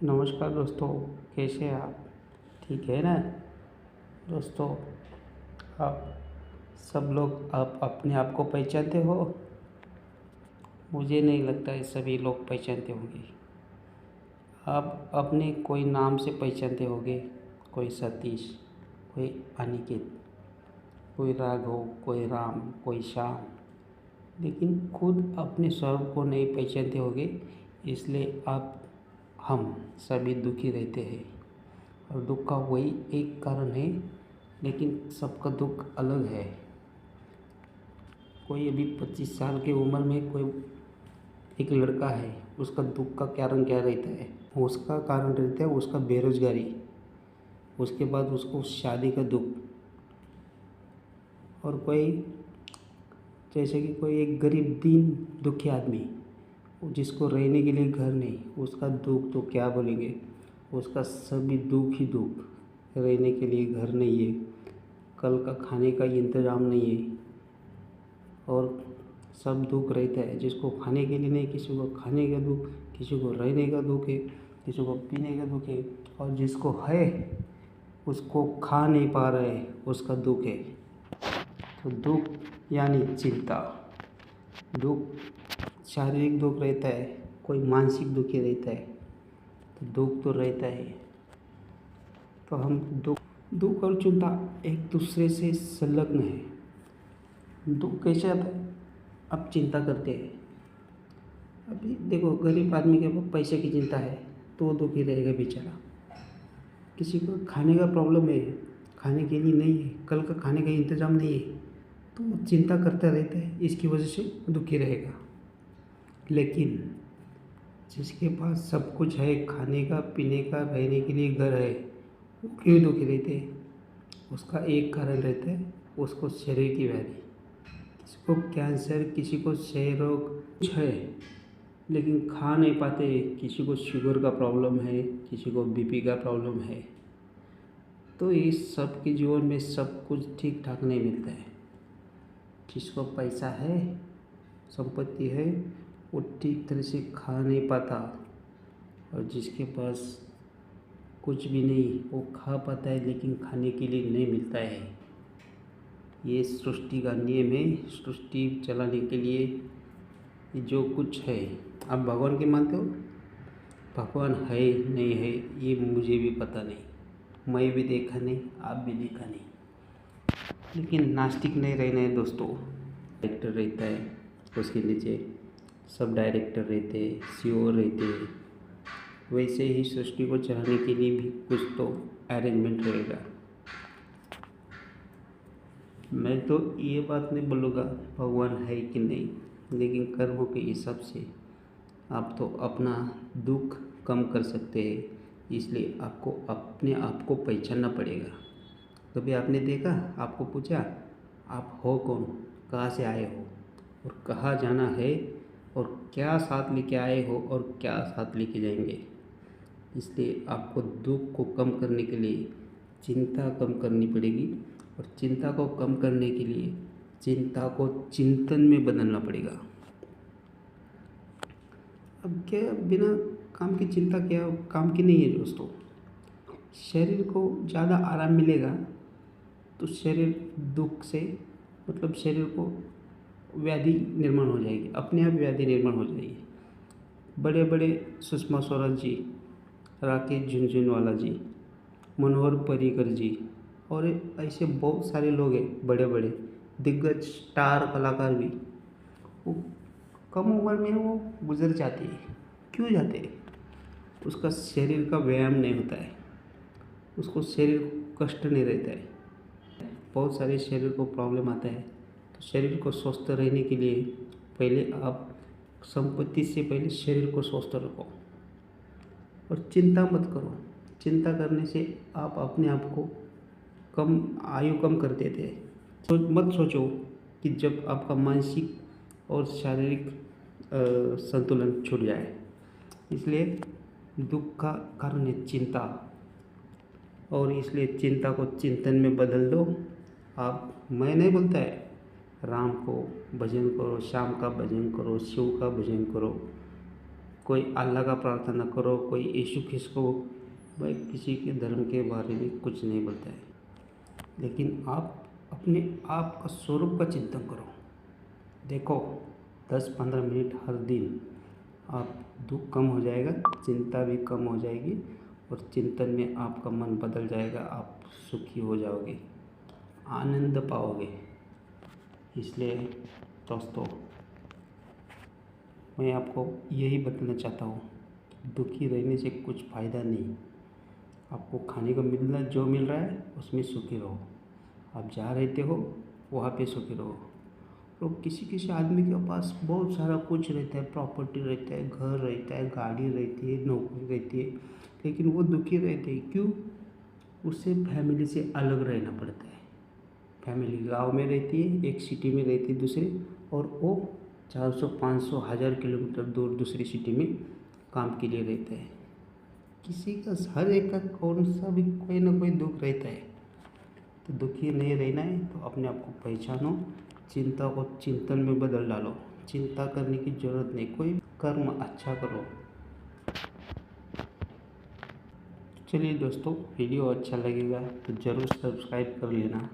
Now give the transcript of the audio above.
नमस्कार दोस्तों, कैसे हैं आप? ठीक है ना दोस्तों? आप सब लोग आप अपने आप को पहचानते हो? मुझे नहीं लगता है सभी लोग पहचानते होंगे। आप अपने कोई नाम से पहचानते होंगे, कोई सतीश, कोई अनिकेत, कोई राघव, कोई राम, कोई श्याम, लेकिन खुद अपने स्वरूप को नहीं पहचानते होंगे। इसलिए आप हम सभी दुखी रहते हैं। और दुख का वही एक कारण है, लेकिन सबका दुख अलग है। कोई अभी 25 साल की उम्र में कोई एक लड़का है, उसका दुख का कारण क्या रहता है? उसका कारण रहता है उसका बेरोजगारी। उसके बाद उसको शादी का दुख। और कोई जैसे कि कोई एक गरीब दीन दुखी आदमी जिसको रहने के लिए घर नहीं, उसका दुख तो क्या बोलेंगे। उसका सभी दुख ही दुख, रहने के लिए घर नहीं है, कल का खाने का इंतज़ाम नहीं है, और सब दुख रहता है। जिसको खाने के लिए नहीं, किसी को खाने का दुख, किसी को रहने का दुख है, किसी को पीने का दुख है, और जिसको है उसको खा नहीं पा रहे, उसका दुख है। तो दुख यानी चिंता। दुख शारीरिक दुख रहता है, कोई मानसिक दुखी रहता है, तो दुख तो रहता है। तो हम दुख दुख और चिंता एक दूसरे से संलग्न है। दुख कैसे आता है? अब चिंता करते हैं। अभी देखो, गरीब आदमी के पास पैसे की चिंता है तो वो दुखी रहेगा बेचारा। किसी को खाने का प्रॉब्लम है, खाने के लिए नहीं है, कल का खाने का इंतज़ाम नहीं है, तो वो चिंता करता रहता है, इसकी वजह से दुखी रहेगा। लेकिन जिसके पास सब कुछ है, खाने का, पीने का, रहने के लिए घर है, वो क्यों दुखी रहते हैं? उसका एक कारण रहता है, उसको शरीर की व्याधि। किसी को कैंसर, किसी को क्षय रोग कुछ है लेकिन खा नहीं पाते। किसी को शुगर का प्रॉब्लम है, किसी को बीपी का प्रॉब्लम है। तो इस सब के जीवन में सब कुछ ठीक ठाक नहीं मिलता है। जिसको पैसा है, संपत्ति है, वो ठीक तरह से खा नहीं पाता, और जिसके पास कुछ भी नहीं वो खा पाता है लेकिन खाने के लिए नहीं मिलता है। ये सृष्टि का नियम है। सृष्टि चलाने के लिए जो कुछ है, आप भगवान के मानते हो? भगवान है नहीं है ये मुझे भी पता नहीं, मैं भी देखा नहीं, आप भी देखा नहीं। लेकिन नास्तिक नहीं रहना है दोस्तों। डायरेक्टर रहता है, उसके नीचे सब डायरेक्टर रहते हैं, सीईओ रहते हैं। वैसे ही सृष्टि को चलाने के लिए भी कुछ तो अरेंजमेंट रहेगा। मैं तो ये बात नहीं बोलूँगा भगवान है कि नहीं, लेकिन कर्मों के हिसाब से आप तो अपना दुख कम कर सकते हैं। इसलिए आपको अपने आप को पहचानना पड़ेगा। कभी आपने देखा, आपको पूछा आप हो कौन, कहाँ से आए हो, और कहाँ जाना है, और क्या साथ लेके आए हो और क्या साथ लेके जाएंगे? इसलिए आपको दुख को कम करने के लिए चिंता कम करनी पड़ेगी, और चिंता को कम करने के लिए चिंता को चिंतन में बदलना पड़ेगा। अब क्या, बिना काम की चिंता क्या काम की नहीं है दोस्तों। शरीर को ज़्यादा आराम मिलेगा तो शरीर दुख से, मतलब शरीर को व्याधि निर्माण हो जाएगी, अपने आप व्याधि निर्माण हो जाएगी। बड़े बड़े सुषमा स्वराज जी, राकेश झुनझुनवाला जी, मनोहर पर्रिकर जी, और ऐसे बहुत सारे लोग हैं, बड़े बड़े दिग्गज स्टार कलाकार भी, वो कम उम्र में वो गुजर जाते हैं। क्यों जाते हैं? उसका शरीर का व्यायाम नहीं होता है, उसको शरीर को कष्ट नहीं रहता है। बहुत सारे शरीर को प्रॉब्लम आता है। तो शरीर को स्वस्थ रहने के लिए पहले आप संपत्ति से पहले शरीर को स्वस्थ रखो, और चिंता मत करो। चिंता करने से आप अपने आप को कम आयु कम कर देते हैं। तो मत सोचो कि जब आपका मानसिक और शारीरिक संतुलन छूट जाए। इसलिए दुख का कारण है चिंता, और इसलिए चिंता को चिंतन में बदल दो। आप, मैं नहीं बोलता है राम को भजन करो, श्याम का भजन करो, शिव का भजन करो, कोई अल्लाह का प्रार्थना करो, कोई यीशु ख्रिस्त को, भाई किसी के धर्म के बारे में कुछ नहीं बोलता है, लेकिन आप अपने आप का स्वरूप का चिंतन करो। देखो 10-15 मिनट हर दिन आप दुख कम हो जाएगा, चिंता भी कम हो जाएगी और चिंतन में आपका मन बदल जाएगा, आप सुखी हो जाओगे, आनंद पाओगे। इसलिए दोस्तों मैं आपको यही बताना चाहता हूँ, दुखी रहने से कुछ फ़ायदा नहीं। आपको खाने को जो मिल रहा है उसमें सुखी रहो, आप जहाँ रहते हो वहाँ पे सुखी रहो। तो किसी किसी आदमी के पास बहुत सारा कुछ रहता है, प्रॉपर्टी रहता है, घर रहता है, गाड़ी रहती है, नौकरी रहती है, लेकिन वो दुखी रहते हैं। क्यों? उससे फैमिली से अलग रहना पड़ता है। फैमिली गांव में रहती है, एक सिटी में रहती है दूसरी, और वो 400-500 हज़ार किलोमीटर दूर दूसरी सिटी में काम के लिए रहता है। किसी का हर एक का कौन सा भी कोई ना कोई दुख रहता है। तो दुखी नहीं रहना है तो अपने आप को पहचानो, चिंता को चिंतन में बदल डालो। चिंता करने की ज़रूरत नहीं, कोई कर्म अच्छा करो। चलिए दोस्तों, वीडियो अच्छा लगेगा तो ज़रूर सब्सक्राइब कर लेना।